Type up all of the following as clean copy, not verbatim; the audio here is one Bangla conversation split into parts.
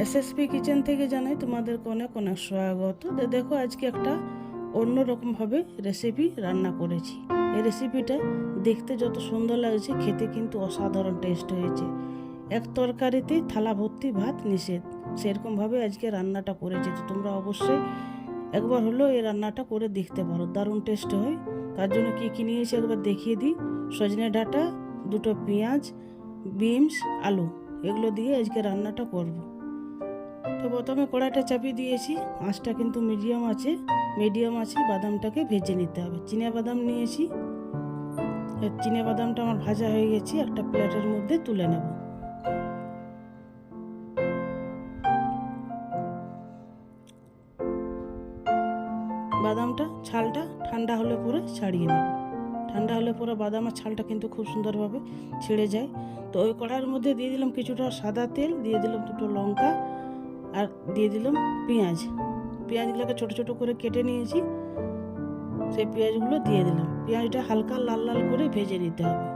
এসএসপি কিচেন থেকে জানাই তোমাদেরকে অনেক অনেক স্বাগত। দেখো আজকে একটা অন্যরকমভাবে রেসিপি রান্না করেছি। এই রেসিপিটা দেখতে যত সুন্দর লাগছে, খেতে কিন্তু অসাধারণ টেস্ট হয়েছে। এক তরকারিতে থালা ভর্তি ভাত নিষেধ, সেরকমভাবে আজকে রান্নাটা করেছি। তো তোমরা অবশ্যই একবার হলেও এই রান্নাটা করে দেখতে পারো, দারুণ টেস্ট হয়। তার জন্য কী কী নিয়েছি একবার দেখিয়ে দিই। সজনে ডাঁটা, দুটো পেঁয়াজ, বিনস, আলু, এগুলো দিয়ে আজকে রান্নাটা করব। তো প্রথমে কড়াইটা চাপিয়ে দিয়েছি, আঁচটা কিন্তু মিডিয়াম আছে। বাদামটাকে ভেজে নিতে হবে। চিনে বাদাম নিয়েছি, চিনে বাদামটা আমার ভাজা হয়ে গেছে, একটা প্লেটের মধ্যে তুলে নেব। বাদামটা ছালটা ঠান্ডা হলে পরে ছাড়িয়ে নেব। ঠান্ডা হলে পরে বাদামের ছালটা কিন্তু খুব সুন্দরভাবে ছেড়ে যায়। তো ওই কড়াইয়ের মধ্যে দিয়ে দিলাম কিছুটা সাদা তেল, দিয়ে দিলাম দুটো লঙ্কা, আর দিয়ে দিলাম পেঁয়াজগুলোকে ছোট ছোট করে কেটে নিয়েছি, সেই পেঁয়াজগুলো দিয়ে দিলাম। পেঁয়াজটা হালকা লাল লাল করে ভেজে নিতে হবে।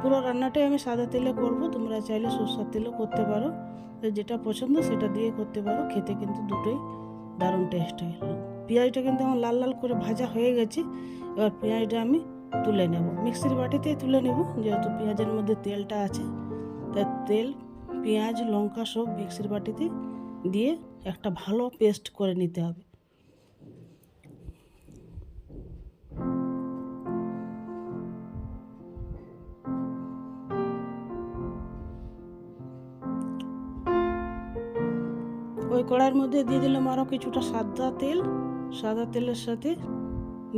পুরো রান্নাটাই আমি সাদা তেলে করব, তোমরা চাইলে সরষের তেলও করতে পারো, যেটা পছন্দ সেটা দিয়ে করতে পারো। খেতে কিন্তু দুটোই দারুণ টেস্ট হয়। পেঁয়াজটা কিন্তু আমার লাল লাল করে ভাজা হয়ে গেছে। এবার পেঁয়াজটা আমি তুলে নেব, মিক্সির বাটিতে তুলে নেব, যেহেতু পেঁয়াজের মধ্যে তেলটা আছে। তাই তেল, পেঁয়াজ, লঙ্কা সব মিক্সির বাটিতে দিয়ে একটা ভালো পেস্ট করে নিতে হবে। ওই কড়াইয়ের মধ্যে দিয়ে দিলাম আরও কিছুটা সাদা তেলের সাথে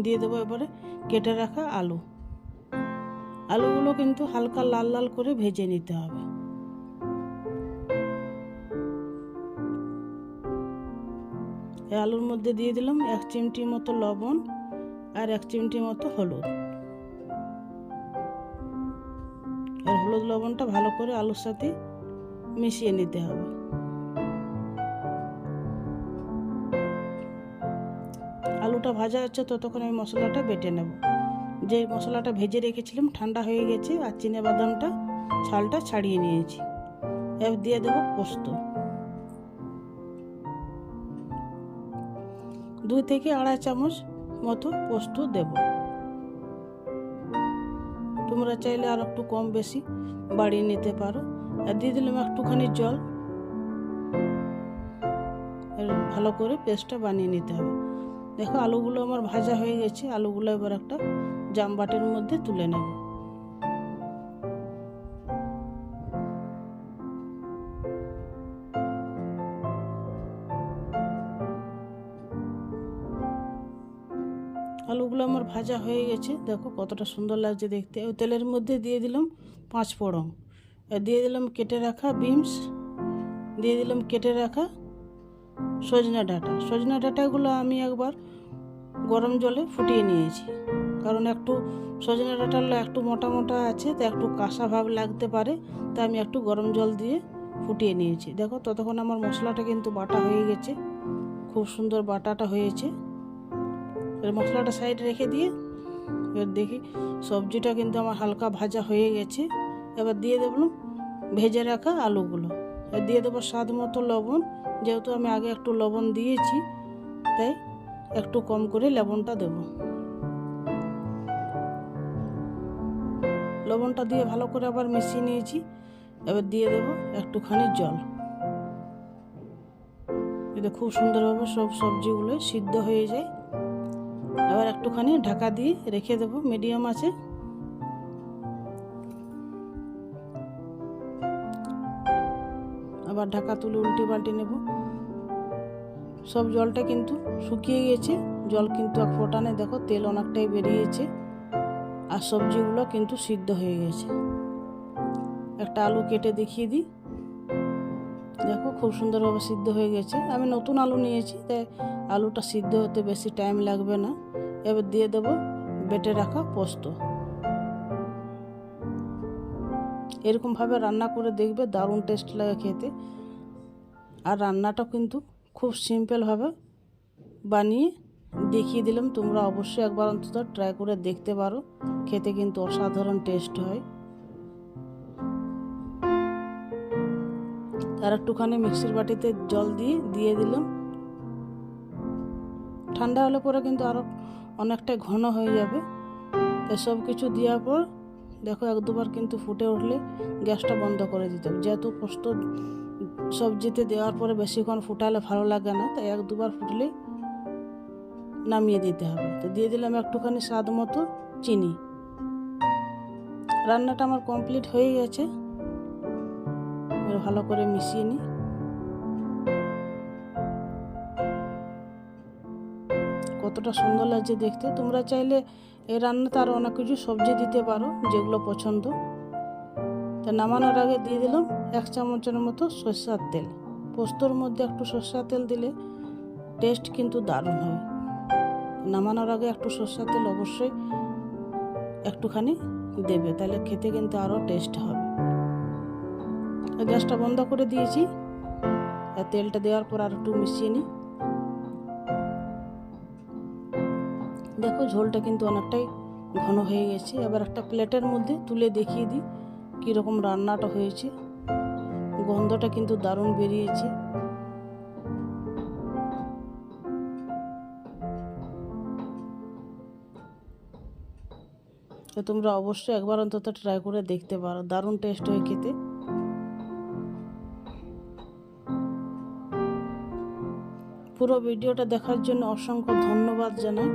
দিয়ে দেবো এবারে কেটে রাখা আলুগুলো কিন্তু হালকা লাল লাল করে ভেজে নিতে হবে। এই আলুর মধ্যে দিয়ে দিলাম 1 চিমটি মতো লবণ আর 1 চিমটি মতো হলুদ। আর হলুদ লবণটা ভালো করে আলুর সাথে মিশিয়ে নিতে হবে। আলুটা ভাজা হচ্ছে ততক্ষণ আমি মশলাটা বেটে নেব। যে মশলাটা ভেজে রেখেছিলাম ঠান্ডা হয়ে গেছে, আর চিনে বাদামটা ছালটা ছাড়িয়ে নিয়েছি। এবার দিয়ে দেবো পোস্ত, 2 থেকে আড়াই চামচ মতো পোস্ত দেব। তোমরা চাইলে আর একটু কম বেশি বাড়িয়ে নিতে পারো। আর দিয়ে দিলাম একটুখানি জল। ভালো করে পেস্টটা বানিয়ে নিতে হবে। দেখো আলুগুলো আমার ভাজা হয়ে গেছে। আলুগুলো এবার একটা জামবাটির মধ্যে তুলে নেব। আলুগুলো আমার ভাজা হয়ে গেছে, দেখো কতটা সুন্দর লাগছে দেখতে। ওই তেলের মধ্যে দিয়ে দিলাম 5 ফোড়ন, দিয়ে দিলাম কেটে রাখা বিনস, দিয়ে দিলাম কেটে রাখা সজনা ডাঁটাগুলো আমি একবার গরম জলে ফুটিয়ে নিয়েছি, কারণ একটু সজনা ডাঁটাগুলো একটু মোটা মোটা আছে, তো একটু কাঁচা ভাব লাগতে পারে, তাই আমি একটু গরম জল দিয়ে ফুটিয়ে নিয়েছি। দেখো ততক্ষণ আমার মশলাটা কিন্তু বাটা হয়ে গেছে, খুব সুন্দর বাটাটা হয়েছে। এর মশলাটা সাইডে রেখে দিয়ে এবার দেখি সবজিটা কিন্তু আমার হালকা ভাজা হয়ে গেছে। এবার দিয়ে দেবো ভেজে রাখা আলুগুলো, দিয়ে দেবো স্বাদ মতো লবণ। যেহেতু আমি আগে একটু লবণ দিয়েছি, তাই একটু কম করে লবণটা দেব। লবণটা দিয়ে ভালো করে আবার মিশিয়ে নিয়েছি। এবার দিয়ে দেবো একটুখানি জল। এতে খুব সুন্দরভাবে সব সবজিগুলো সিদ্ধ হয়ে যায়। এবার একটুখানি ঢাকা দিয়ে রেখে দেবো মিডিয়াম আছে। আবার ঢাকা তুলে উল্টে পাল্টে নেব। সব জলটা কিন্তু শুকিয়ে গেছে, জল কিন্তু এক ফোঁটা নেই, দেখো তেল অনেকটাই বেরিয়েছে, আর সবজিগুলো কিন্তু সিদ্ধ হয়ে গেছে। একটা আলু কেটে দেখিয়ে দিই, দেখো খুব সুন্দরভাবে সিদ্ধ হয়ে গেছে। আমি নতুন আলু নিয়েছি, তাই আলুটা সিদ্ধ হতে বেশি টাইম লাগবে না। এবার দিয়ে দেবো বেটে রাখা পোস্ত। এরকমভাবে রান্না করে দেখবে, দারুণ টেস্ট লাগে খেতে। আর রান্নাটা কিন্তু খুব সিম্পলভাবে বানিয়ে দেখিয়ে দিলাম, তোমরা অবশ্যই একবার অন্তত ট্রাই করে দেখতে পারো। খেতে কিন্তু অসাধারণ টেস্ট হয়। আর একটুখানি মিক্সির বাটিতে জল দিয়ে দিলাম। ঠান্ডা হলে পরে কিন্তু আরও অনেকটাই ঘন হয়ে যাবে। এসব কিছু দেওয়ার পর দেখো এক দুবার কিন্তু ফুটে উঠলে গ্যাসটা বন্ধ করে দিতে হবে। যেহেতু পোস্ত সবজিতে দেওয়ার পরে বেশিক্ষণ ফুটালে ভালো লাগে না, তাই এক দুবার ফুটলে নামিয়ে দিতে হবে। তো দিয়ে দিলাম একটুখানি স্বাদ মতো চিনি। রান্নাটা আমার কমপ্লিট হয়ে গেছে। ভালো করে মিশিয়ে নিই। কতটা সুন্দর লাগছে দেখতে। তোমরা চাইলে এই রান্নাতে আরও অনেক কিছু সবজি দিতে পারো যেগুলো পছন্দ। তা নামানোর আগে দিয়ে দিলাম 1 চামচের মতো সরষের তেল। পোস্তর মধ্যে একটু সরষের তেল দিলে টেস্ট কিন্তু দারুণ হয়। নামানোর আগে একটু সরষের তেল অবশ্যই একটুখানি দেবে, তাহলে খেতে কিন্তু আরও টেস্ট হবে। গ্যাসটা বন্ধ করে দিয়েছি। আর তেলটা দেওয়ার পর আর একটু মিশিয়ে নিই। দেখো ঝোলটা কিন্তু অনেকটাই ঘন হয়ে গেছে। এবার একটা প্লেটের মধ্যে তুলে দেখিয়ে দিই কীরকম রান্নাটা হয়েছে। গন্ধটা কিন্তু দারুণ বেরিয়েছে। তো তোমরা অবশ্যই একবার অন্তত ট্রাই করে দেখতে পারো, দারুণ টেস্ট হয় খেতে। পুরো ভিডিওটা দেখার জন্য অসংখ্য ধন্যবাদ জানাই।